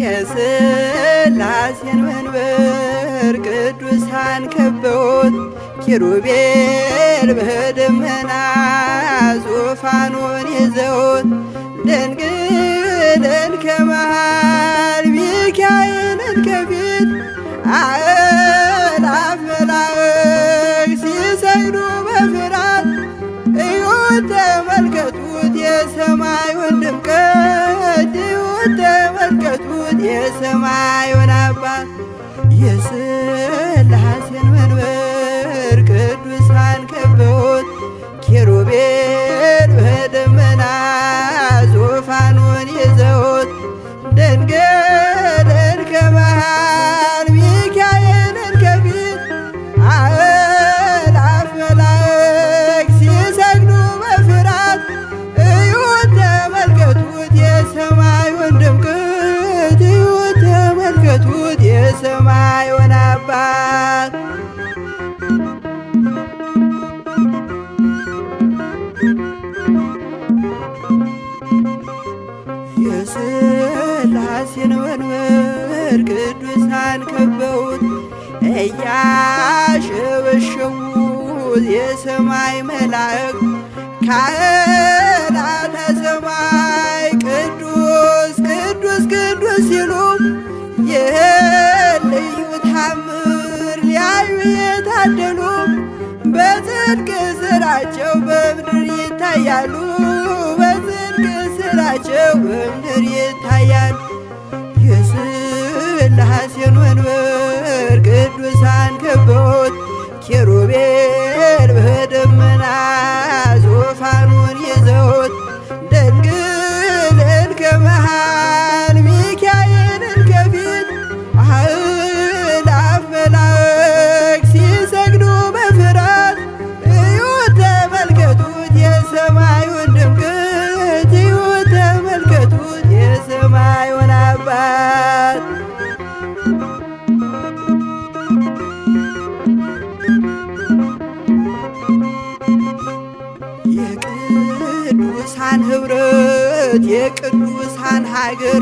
የሥላሴን መንበር ቅዱሳን ከበውት ኪሩቤል በደመና ዙፋኑን ይዘውት ድንግልን ከመሃል ሚካኤልን ከፊት አእላፍ መላእክት ሲሰግዱ በፍርሃት እዩት ተመልከቱት የሰማዩን ድምቀት እዩት ተመልከቱት የሰማዩን አባት የሥላሴን መንበር ቅዱሳን ከበውት ኪሩቤል በደመና ዙፋኑን ይዘውት ድንግልን ከመሃል ሚካኤልን ከፊት አእላፍ መላእክት ሲሰግዱ በፍርሃት እዩት ተመልከቱት የሰማዩን ድምቀት እዩት ተመልከቱት የሰማዩን አባት የሥላሴን መንበር ቅዱሳን ከበውት እያሸበሸቡት የሰማይ መላእክት ካህናተ ሰማይ ቅዱስ ቅዱስ ቅዱስ ሲሉ ይህን ልዩ ታምር ሊያዩ የታደሉ በጽድቅ ሥራቸው በምድር ይታያሉ በጽድቅ ሥራቸው በምድር ይታያሉ። የሥላሴን መንበር ቅዱሳን ከበውት ኪሩቤል በደመና ዙፋኑን ይዘውት ድንግልን ከመሃል ሚካኤልን ከፊት አእላፍ መላእክት ሲሰግዱ በፍርሃት እዩት ተመልከቱት የሰማዩን ድምቀት እዩት ተመልከቱት የሰማዩን አባት የቅዱሳን ኅብረት የቅዱሳን ሀገር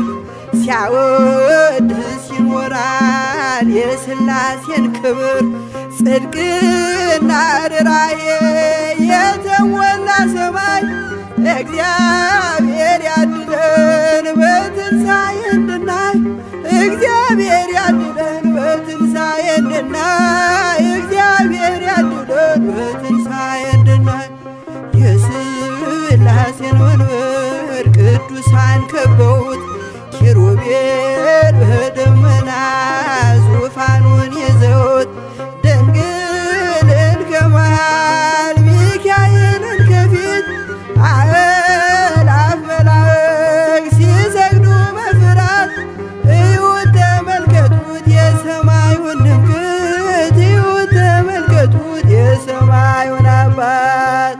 ሲያወድስ ይኖራል የሥላሴን ክብር ጽድቅና ርራዬ የተሞላ ሰማይ እግዚአብሔር ያድነን በትንሣኤ እንድናይ እግዚአብሔር ያድነን በትንሣኤ እንድናይ እግዚአብሔር ያድነን በትንሣኤ እንድናይ የሥላሴን መንበር ቅዱሳን ከበውት ኪሩቤል በደመና ዙፋኑን ይዘውት ድንግልን ከመሃል ሚካኤልን ከፊት አእላፍ መላእክት ሲሰግዱ በፍርሃት እዩት ተመልከቱት የሰማዩን ድምቀት እዩት ተመልከቱት የሰማዩን አባት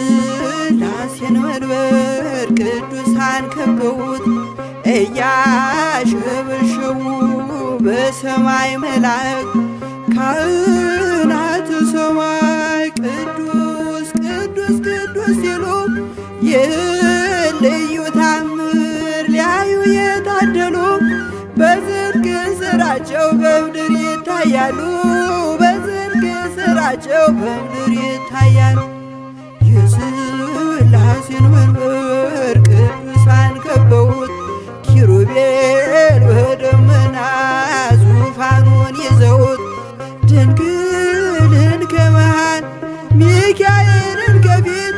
የሥላሴን መንበር ቅዱሳን ከበውት እያሸበሸቡ በሰማይ መላእክት ካህናተ ሰማይ ቅዱስ ቅዱስ ቅዱስ ሲሉ ይህን ልዩ ታምር ሊያዩ የታደሉ በጽድቅ ሥራቸው በምድር ይታያሉ በጽድቅ ሥራቸው በምድር ይታያሉ። የሥላሴን መንበር ቅዱሳን ከበውት ኪሩቤል በደመና ዙፋኑን ይዘውት ድንግልን ከመሃል ሚካኤልን ከፊት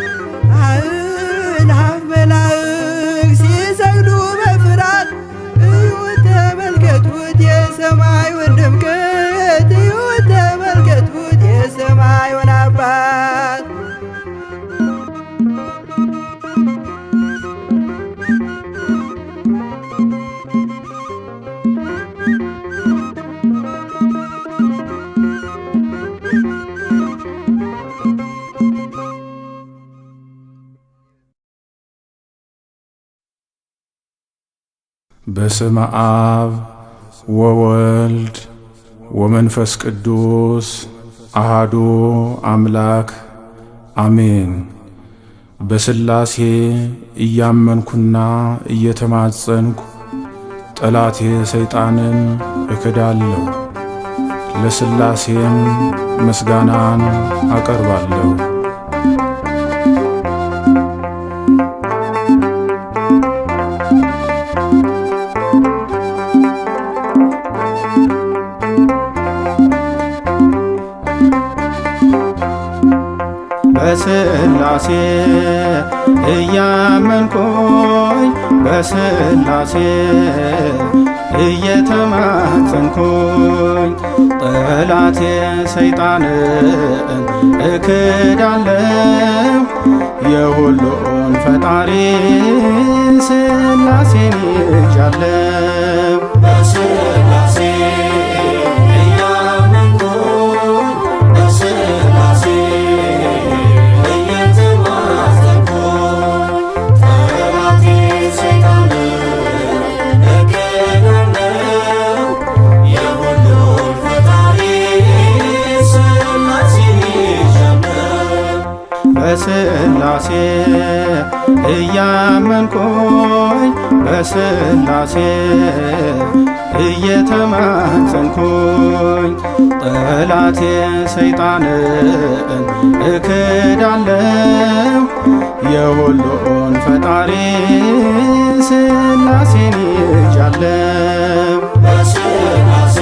አእላፍ መላእክት ሲሰግዱ በፍርሃት እዩት ተመልከቱት የሰማዩን ድምቀት እዩት ተመልከቱት የሰማዩን አባት በስመ አብ ወወልድ ወመንፈስ ቅዱስ አሃዱ አምላክ አሜን። በሥላሴ እያመንኩና እየተማጸንኩ ጠላቴ ሰይጣንን እክዳለሁ። ለሥላሴም ምስጋናን አቀርባለሁ። በሥላሴ እያመንኩኝ በሥላሴ እየተማጸንኩኝ ጠላቴ ሰይጣንን እክዳለሁ። የሁሉን ፈጣሪ ሥላሴን ይዣለሁ። በሥላሴ በሥላሴ እያመንኩኝ በሥላሴ እየተማጸንኩኝ ጠላቴ ሰይጣንን እክዳለሁ። የሁሉን ፈጣሪ ሥላሴን ይዣለሁ። በሥላሴ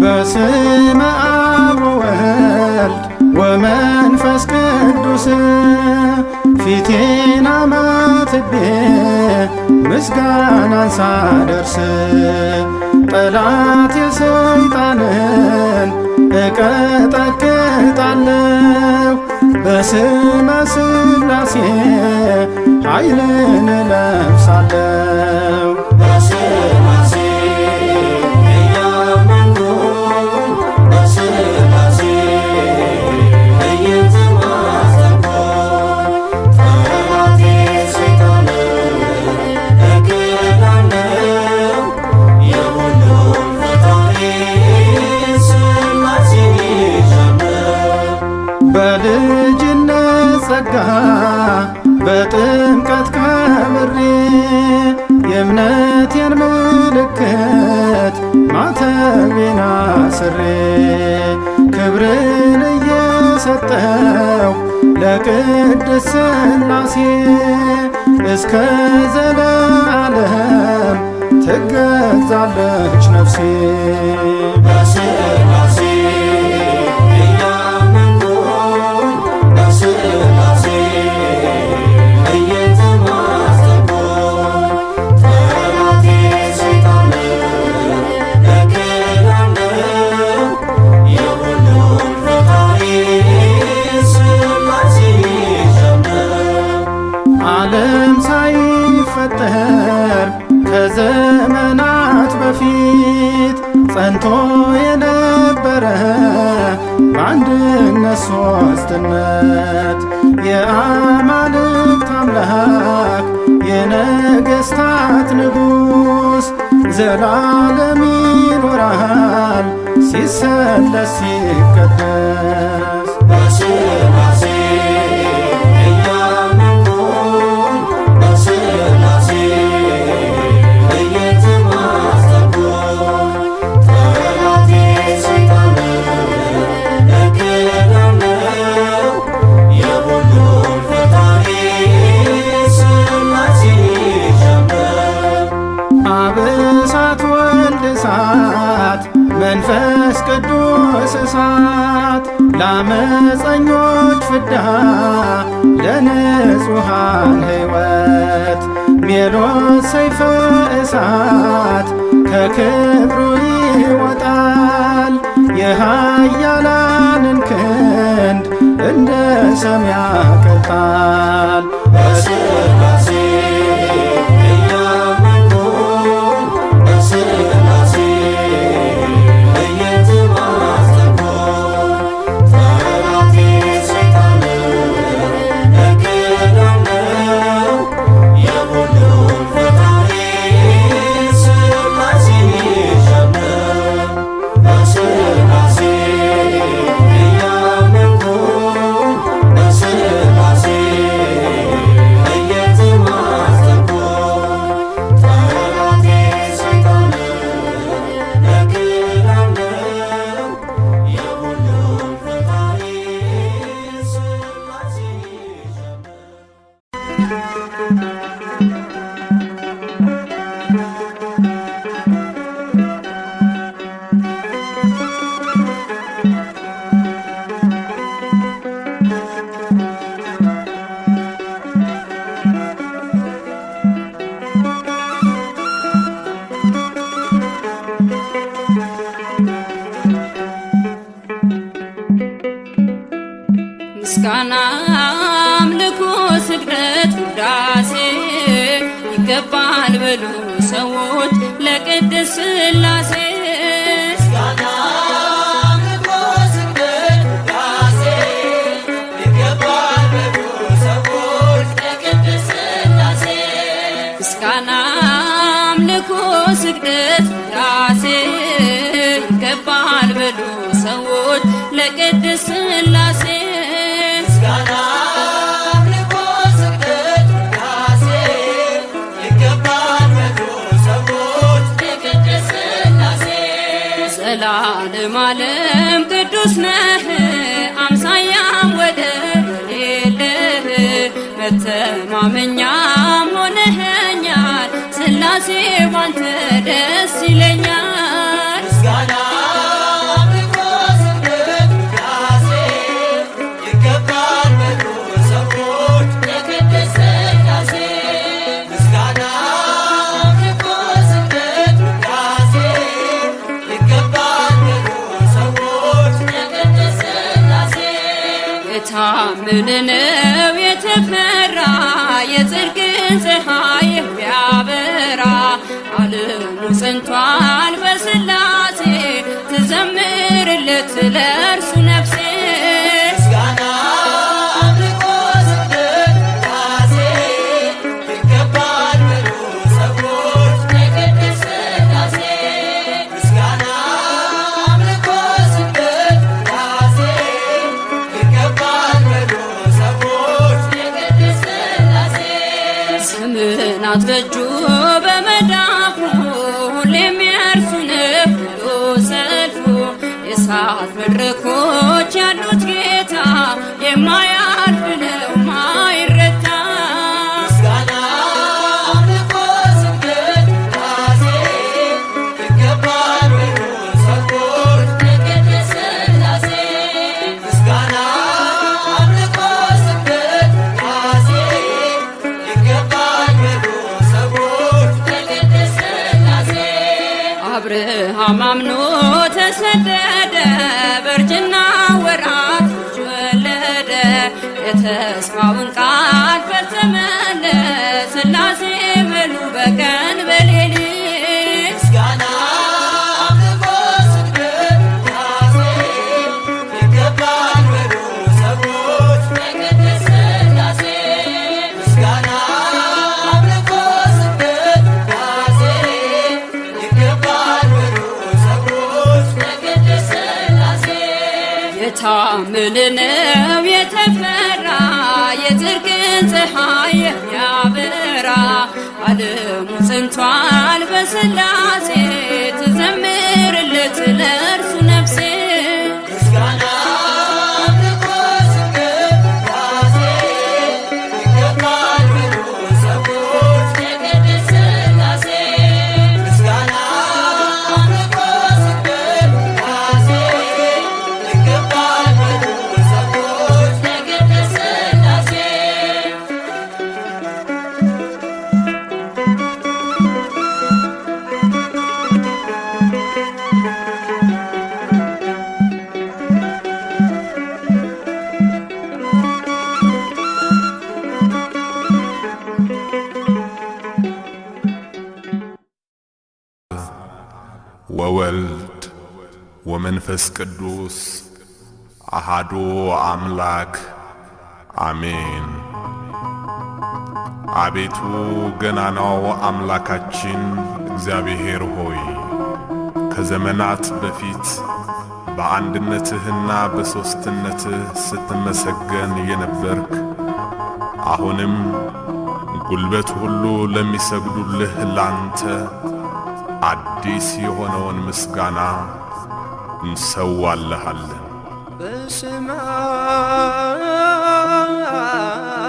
በስመ አብ ወወልድ ወመንፈስ ቅዱስ ፊቴን አማትቤ ምስጋናን ሳደርስ ጠላት የሰይጣንን እቀጠቅጣለሁ። በስመ ሥላሴ ኃይልን እለብሳለሁ። በልጅነት ጸጋ በጥምቀት ከብሬ የእምነቴን ምልክት ማተቤን አስሬ ክብርን እየሰጠው ለቅድስት ሥላሴ እስከ ዘለዓለም ትገዛለች ነፍሴ። በሥላሴ ዓለም ሳይፈጠር ከዘመናት በፊት ጸንቶ የነበረ በአንድነት ሦስትነት የአማልክት አምላክ የነገሥታት ንጉሥ ዘላለም ይኖራል ሲሰለስ ሲቀደስ። በሥላሴ መንፈስ ቅዱስ እሳት ለአመፀኞች ፍዳ ለንጹሐን ሕይወት ሜሎስ ሰይፈ እሳት ከክብሩ ይወጣል የኃያላንን ክንድ እንደ ሰም ያቀልጣል። በሥላሴ ምስጋና አምልኮ ስግደት ውዳሴ ይገባል በሉ ሰዎች ለቅድስት ሥላሴ ምስጋና አምልኮ ስግደት ውዳሴ ይገባል በሉ ሰዎች ለቅድስት ሥላሴ ምስጋና አምልኮ ስግደት ውዳሴ ይገባል በሉ ሰዎች ለቅድስት ሥላሴ ምስጋና አምልኮ ስግደት ውዳሴ ይገባል በሉ ሰዎች ለቅድስት ሥላሴ ዘላለም ዓለም ቅዱስ ነህ አምሳያም ወደር የሌለህ መተማመኛም ሆነኸኛል ሥላሴ ባንተ ደስ ይለኛል ምስጋና አምልኮ ስግደት ውዳሴ ይገባል በሉ ሰዎች ለቅድስት ሥላሴ ምስጋና አምልኮ ስግደት ውዳሴ ይገባል በሉ ሰዎች ለቅድስት ሥላሴ የታመነ ነው የተፈራ የጽድቅን ፀሐይ የሚያበራ ዓለሙ ጸንቷል በሥላሴ ትዘምርለት ለእርሱ ነፍሴ ምስጋና አምልኮ ስግደት ውዳሴ ይገባል በሉ ሰዎች ለቅድስት ሥላሴ ምስጋና አምልኮ ስግደት ውዳሴ ይገባል በሉ ሰዎች ለቅድስት ሥላሴ ስምህን አትበጁ በመዳፉ ሁሌም የእርሱ ነው ሁሉ ሰልፉ የእሳት መድረኮች ያሉት ጌታ የማያልፍ ነው ማይረታ ምስጋና አምልኮ ስግደት ውዳሴ ይገባል በሉ ሰዎች ለቅድስት ሥላሴ ምስጋና አምልኮ ስግደት ውዳሴ ይገባል በሉ ሰዎች ለቅድስት ሥላሴ አብርሃም አምኖ ተሰደደ በእርጅና ወራት ልጅ ወለደ የተስፋውን ቃል ፈጸመለት ሥላሴ በሉ በቀን በሌሊት ምስጋና አምልኮ ስግደት ውዳሴ ይገባል በሉ ሰዎች ለቅድስት ሥላሴ ምስጋና አምልኮ ስግደት ውዳሴ ይገባል በሉ ሰዎች ለቅድስት ሥላሴ የታመነ ነው የተፈራ የጽድቅን ፀሐይ የሚያበራ ዓለሙ ጸንቷል በሥላሴ ትዘምርለት ለእርሱ ነፍሴ ምስጋና አምልኮ ስግደት ውዳሴ ይገባል በሉ ሰዎች ለቅድስት ሥላሴ ምስጋና አምልኮ ስግደት ውዳሴ ይገባል በሉ ሰዎች ለቅድስት ሥላሴ ወወልድ ወመንፈስ ቅዱስ አሃዱ አምላክ አሜን። አቤቱ ገናናው አምላካችን እግዚአብሔር ሆይ ከዘመናት በፊት በአንድነትህና በሦስትነትህ ስትመሰገን የነበርክ አሁንም ጉልበት ሁሉ ለሚሰግዱልህ ላንተ አዲስ የሆነውን ምስጋና እንሰዋለሃለን። በስመ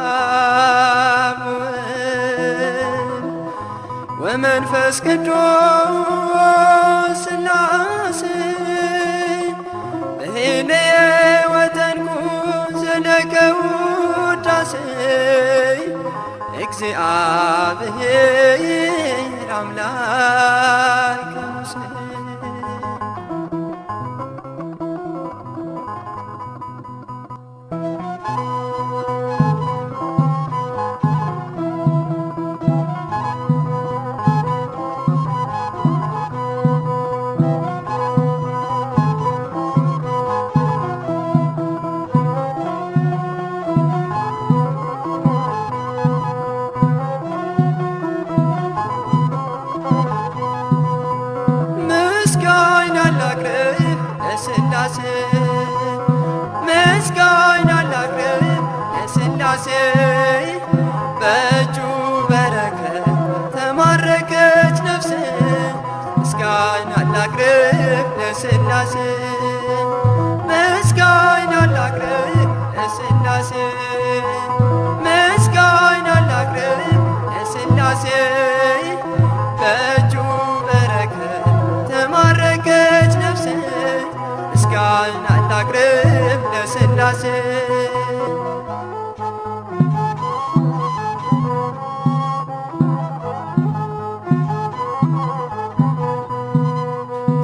አብ ወመንፈስ ቅዱስ ሥላሴ በህልየ ወተንኩ ዘለቀ ውዳሴ እግዚአብሔር አምላክ ሙሴ ለሥላሴ ምስጋና ላቅርብ ለሥላሴ ምስጋና ላቅርብ ለሥላሴ በእጁ በረከት ተማረከች ነፍሴ ምስጋና ላቅርብ ለሥላሴ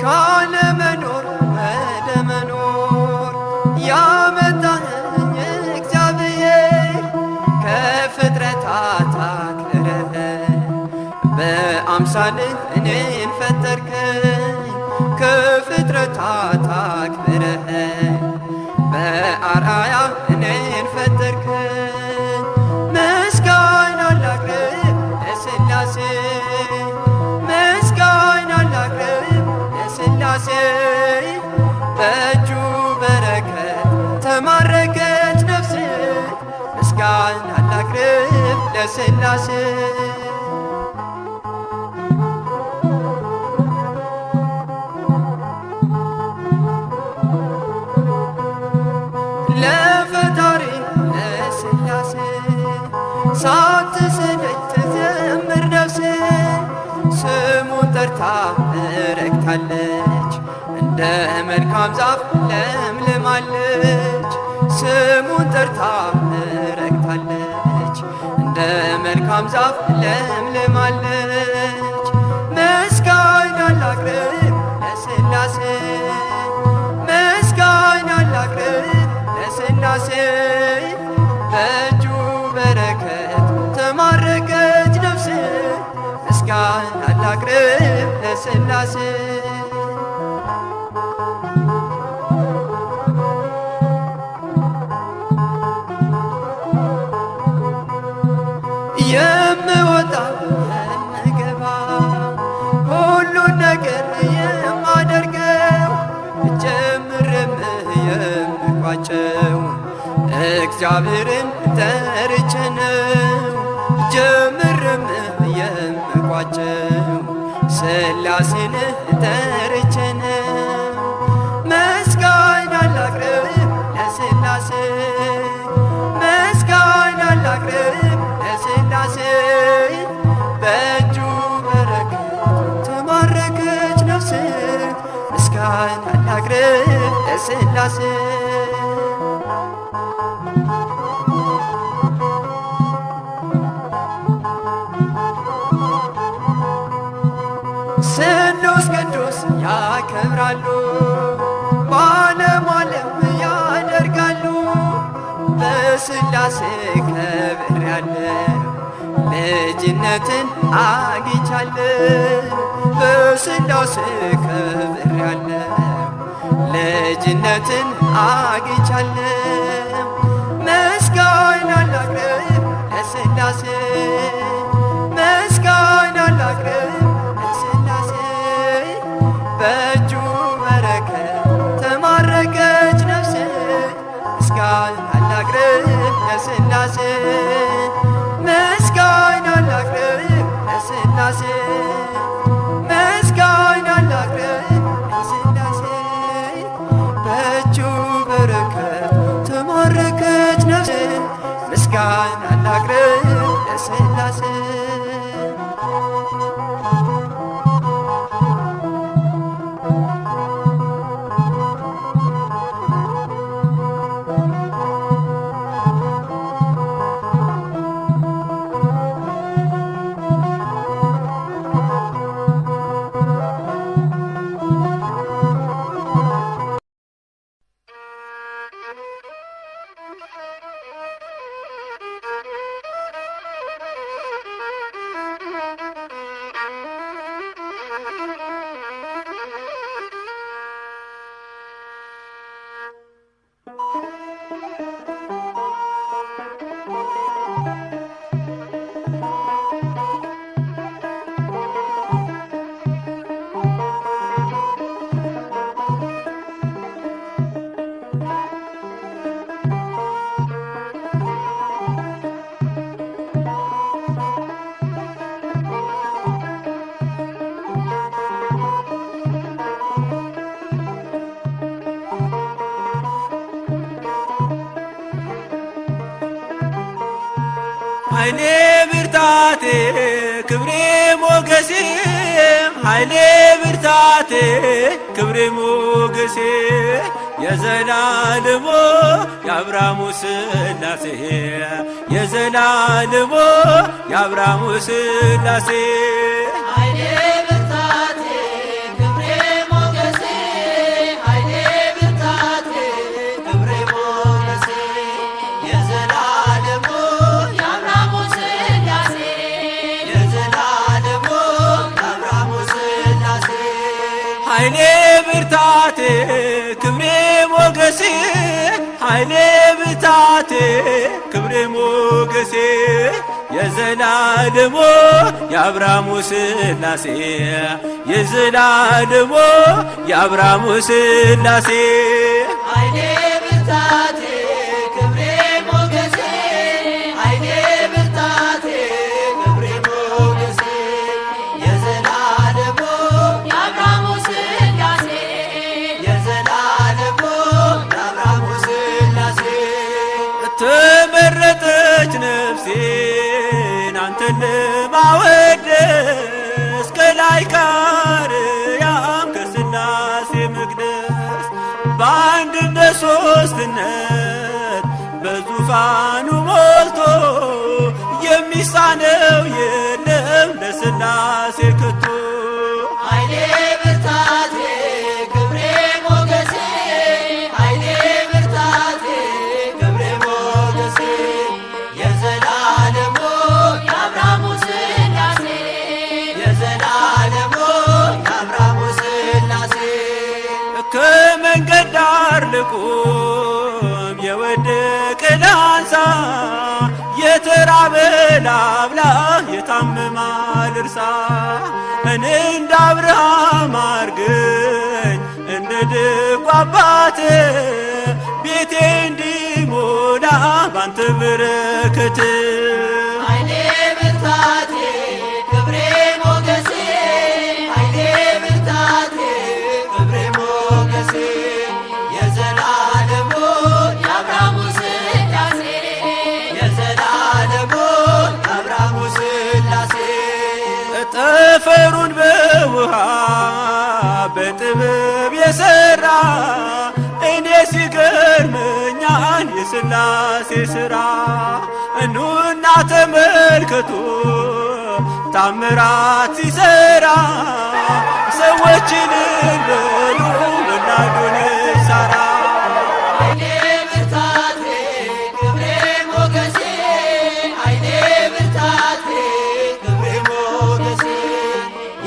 ካለመኖር ወደ መኖር ያመጣኸኝ እግዚአብሔር ከፍጥረታት አክብረህ በአምሳልህ እኔን ፈጠርከኝ ከፍጥረታት አክብረህ በአርአያ እኔን ፈጠርከኝ ምስጋና ላቅርብ ለሥላሴ ምስጋና ላቅርብ ለሥላሴ በእጁ በረከት ተማረከች ነፍሴ ምስጋና ላቅርብ ለሥላሴ ለፈጣሪ ለሥላሴ ሳትሰለች ትዘምር ነፍሴ ስሙን ጠርታ ረክታለች እንደ መልካም ዛፍ ለምልማለች ስሙን ጠርታ ረክታለች እንደ መልካም ዛፍ ለምልማለች ምስጋና ላቅርብ ለሥላሴ ምስጋና ላቅርብ ለሥላሴ በእጁ በረከት ተማረከች ነፍሴ ምስጋና ላቅርብ ለሥላሴ የምወጣ የምገባ ሁሉን ነገር የማደርገው ጀምርም የምቋጨው እግዚአብሔርን ጠርቼ ነው ጀምርም የምቋጨው ሥላሴን ጠርቼ ነው ምስጋና ላቅርብ ለሥላሴ ምስጋና ላቅርብ ለሥላሴ በእጁ በረከት ተማረከች ነፍሴ ምስጋና ላቅርብ ለሥላሴ ስሉስ ቅዱስ ያከብራሉ በዓለም ዓለም ያደርጋሉ በሥላሴ ከብሬያለሁ ልጅነትን አግኝቻለሁ በሥላሴ ከብሬያለሁ ልጅነትን አግኝቻለሁ ምስጋና ላቅርብ ለሥላሴ ምስጋና ላቅርብ ለሥላሴ በእጁ በረከት ተማረከች ነፍሴ ምስጋና ላቅርብ ለሥላሴ ምስጋና ላቅርብ ለሥላሴ ምስጋና ላቅርብ ለሥላሴ በእጁ በረከት ተማረከች ነፍሴ ምስጋና ላቅርብ ለሥላሴ ኃይሌ ብርታቴ ክብሬ ሞገሴ ኃይሌ ብርታቴ ክብሬ ሞገሴ የዘላለሙ የአብርሃሙ ሥላሴ የዘላለሙ የአብርሃሙ ሥላሴ ኃይሌ ብርታቴ ክብሬ ሞገሴ ኃይሌ ብርታቴ ክብሬ ሞገሴ የዘላለሙ የአብርሃሙ ሥላሴ የዘላለሙ የአብርሃሙ ሥላሴ ኃይሌ ብርታቴ ክብሬ ሞገሴ ኃይሌ ብርታቴ ክብሬ ሞገሴ የዘላለሙ የአብርሃሙ ሥላሴ የዘላለሙ የአብርሃሙ ሥላሴ ኃይሌ ብርታቴ ክብሬ ሞገሴ ኃይሌ ብርታቴ ክብሬ ሞገሴ የዘላለሙ የአብርሃሙ ሥላሴ የዘላለሙ የአብርሃሙ ሥላሴ ተመረጠች ነፍሴን አንተን ለማወደስ ከላይ ከአርያም ከሥላሴ መቅደስ በአንድነት ሦስትነት በዙፋኑ ሞልቶ የሚሳነው የለም ለሥላሴ ከቶ ኃይሌ ብርታቴ ክብሬ ሞገሴ ኃይሌ ብርታቴ ክብሬ ሞገሴ የዘላለሙ የአብርሃሙ ሥላሴ የዘላለሙ የአብርሃሙ ሥላሴ ከመንገድ ዳር ልቁም የወደቀ ላንሳ የተራበ ላብላ የታመመ ልርሳ እኔ እንደ አብርሃም አርገኝ እንደ ደጉ አባት ቤቴ እንዲሞላ ባንተ በረከት ኃይሌ ብርታቴ ክብሬ ሞገሴ ኃይሌ ብርታቴ ክብሬ ሞገሴ የዘላለሙ የአብርሃሙ ሥላሴ የዘላለሙ የአብርሃሙ ሥላሴ ጠፈሩን በውሃ በጥበብ የሠራ እኔ ሲገርመኛል የሥላሴ ሥራ እኑና ተመልከቱ ታምራት ሲሠራ ሰዎችን በሉ ወላዱን ሳራ ኃይሌ ብርታቴ ክብሬ ሞገሴ ኃይሌ ብርታቴ ክብሬ ሞገሴ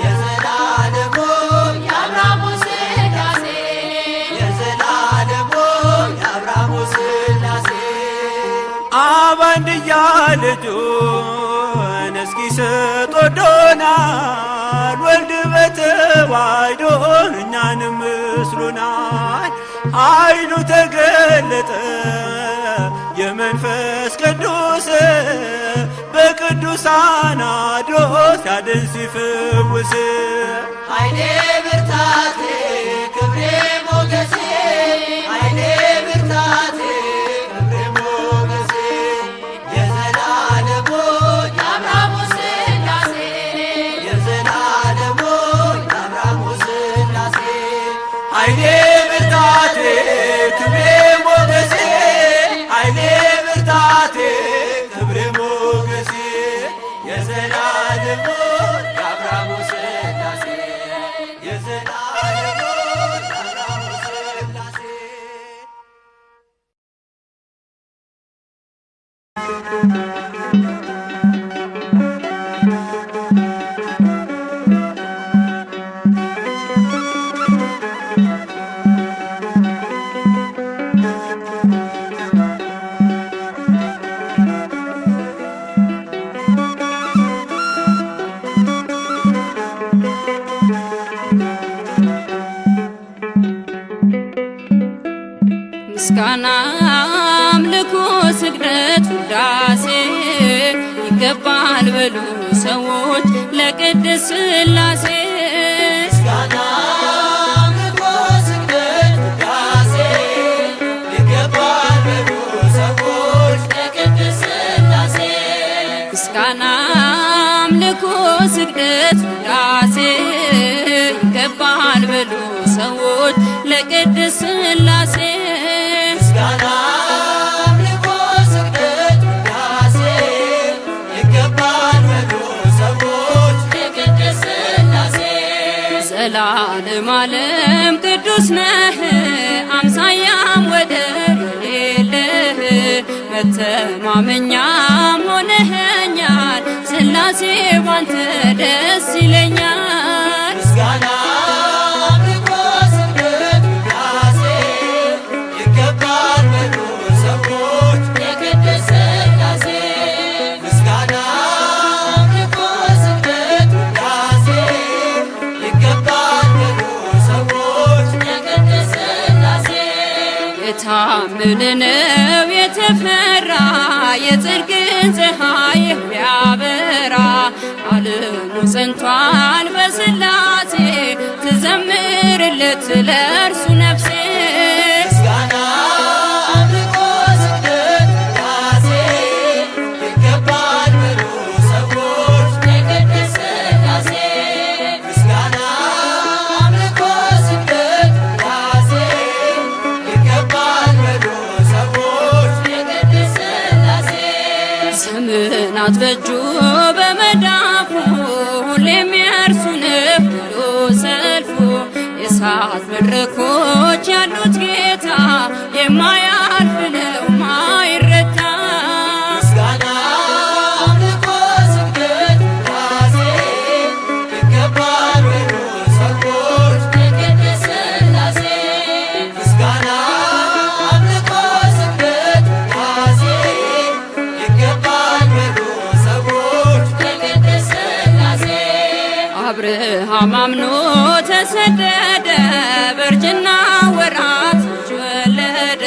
የዘላለሙ የአብርሃሙ ሥላሴ የዘላለሙ የአብርሃሙ ሥላሴ አብ አንድያ ልጁን እስኪሰጥ ወዶናል ወልድ በተዋሕዶ እኛንም መስሎናል ኃይሉ ተገለጠ የመንፈስ ቅዱስ በቅዱሳን አድሮ ሲያድን ሲፈውስ ኃይሌ ብርታቴ ክብሬ ሞገሴ ኃይሌ ብርታቴ ክብሬ ሞገሴ የዘላለሙ የአብርሃሙ ሥላሴ የዘላለሙ የአብርሃሙ ሥላሴ ኃይሌ ብርታቴ ክብሬ ሞገሴ ኃይሌ ብርታቴ ክብሬ ሞገሴ የዘላለሙ የአብርሃሙ ሥላሴ የዘላለሙ የአብርሃሙ ሥላሴ ምስጋና አምልኮ ስግደት ውዳሴ ይገባል በሉ ሰዎች ለቅድስት ሥላሴ ምስጋና አምልኮ ስግደት ውዳሴ ይገባል በሉ ሰዎች ለቅድስት ሥላሴ ስግደት ውዳሴ ይገባል በሉ ሰዎች ለቅድስት ሥላሴ ምስጋና አምልኮ ስግደት ውዳሴ ይገባል በሉ ሰዎች ለቅድስት ሥላሴ ዘላለም ዓለም ቅዱስ ነህ አምሳያም ወደር የሌለህ መተማመኛም ሆነኸኛል ሥላሴ ባንተ ደስ ይለኛል። ምስጋና አምልኮ ስግደት ውዳሴ ይገባል በሉ ሰዎች ለቅድስት ሥላሴ ምስጋና አምልኮ ስግደት ውዳሴ ይገባል በሉ ሰዎች ለቅድስት ሥላሴ የታመነ ነው የተፈራ የጽድቅን ፀሐይ የሚያበራ ዓለሙ ጸንቷል በሥላሴ ትዘምርለት ለእርሱ ነፍሴ ምስጋና አምልኮ ስግደት ውዳሴ ይገባል በሉ ሰዎች ለቅድስት ሥላሴ ምስጋና አምልኮ ስግደት ውዳሴ ይገባል በሉ ሰዎች ለቅድስት ሥላሴ ዘመናት በእጁ በመዳፉ ሁሌም የእርሱ ነው ብሎ ሰልፉ የእሳት መድረኮች ያሉት ጌታ የማያልፍ ነው ማይረታ ምስጋና አምልኮ ስግደት ውዳሴ ይገባል በሉ ሰዎች ለቅድስት ሥላሴ ምስጋና አምልኮ ስግደት ውዳሴ ይገባል በሉ ሰዎች ለቅድስት ሥላሴ አብርሃም አምኖ ተሰደደ በእርጅና ወራት ልጅ ወለደ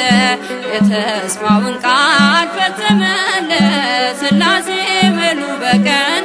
የተስፋውን ቃል ፈጸመለት ሥላሴ በሉ በቀን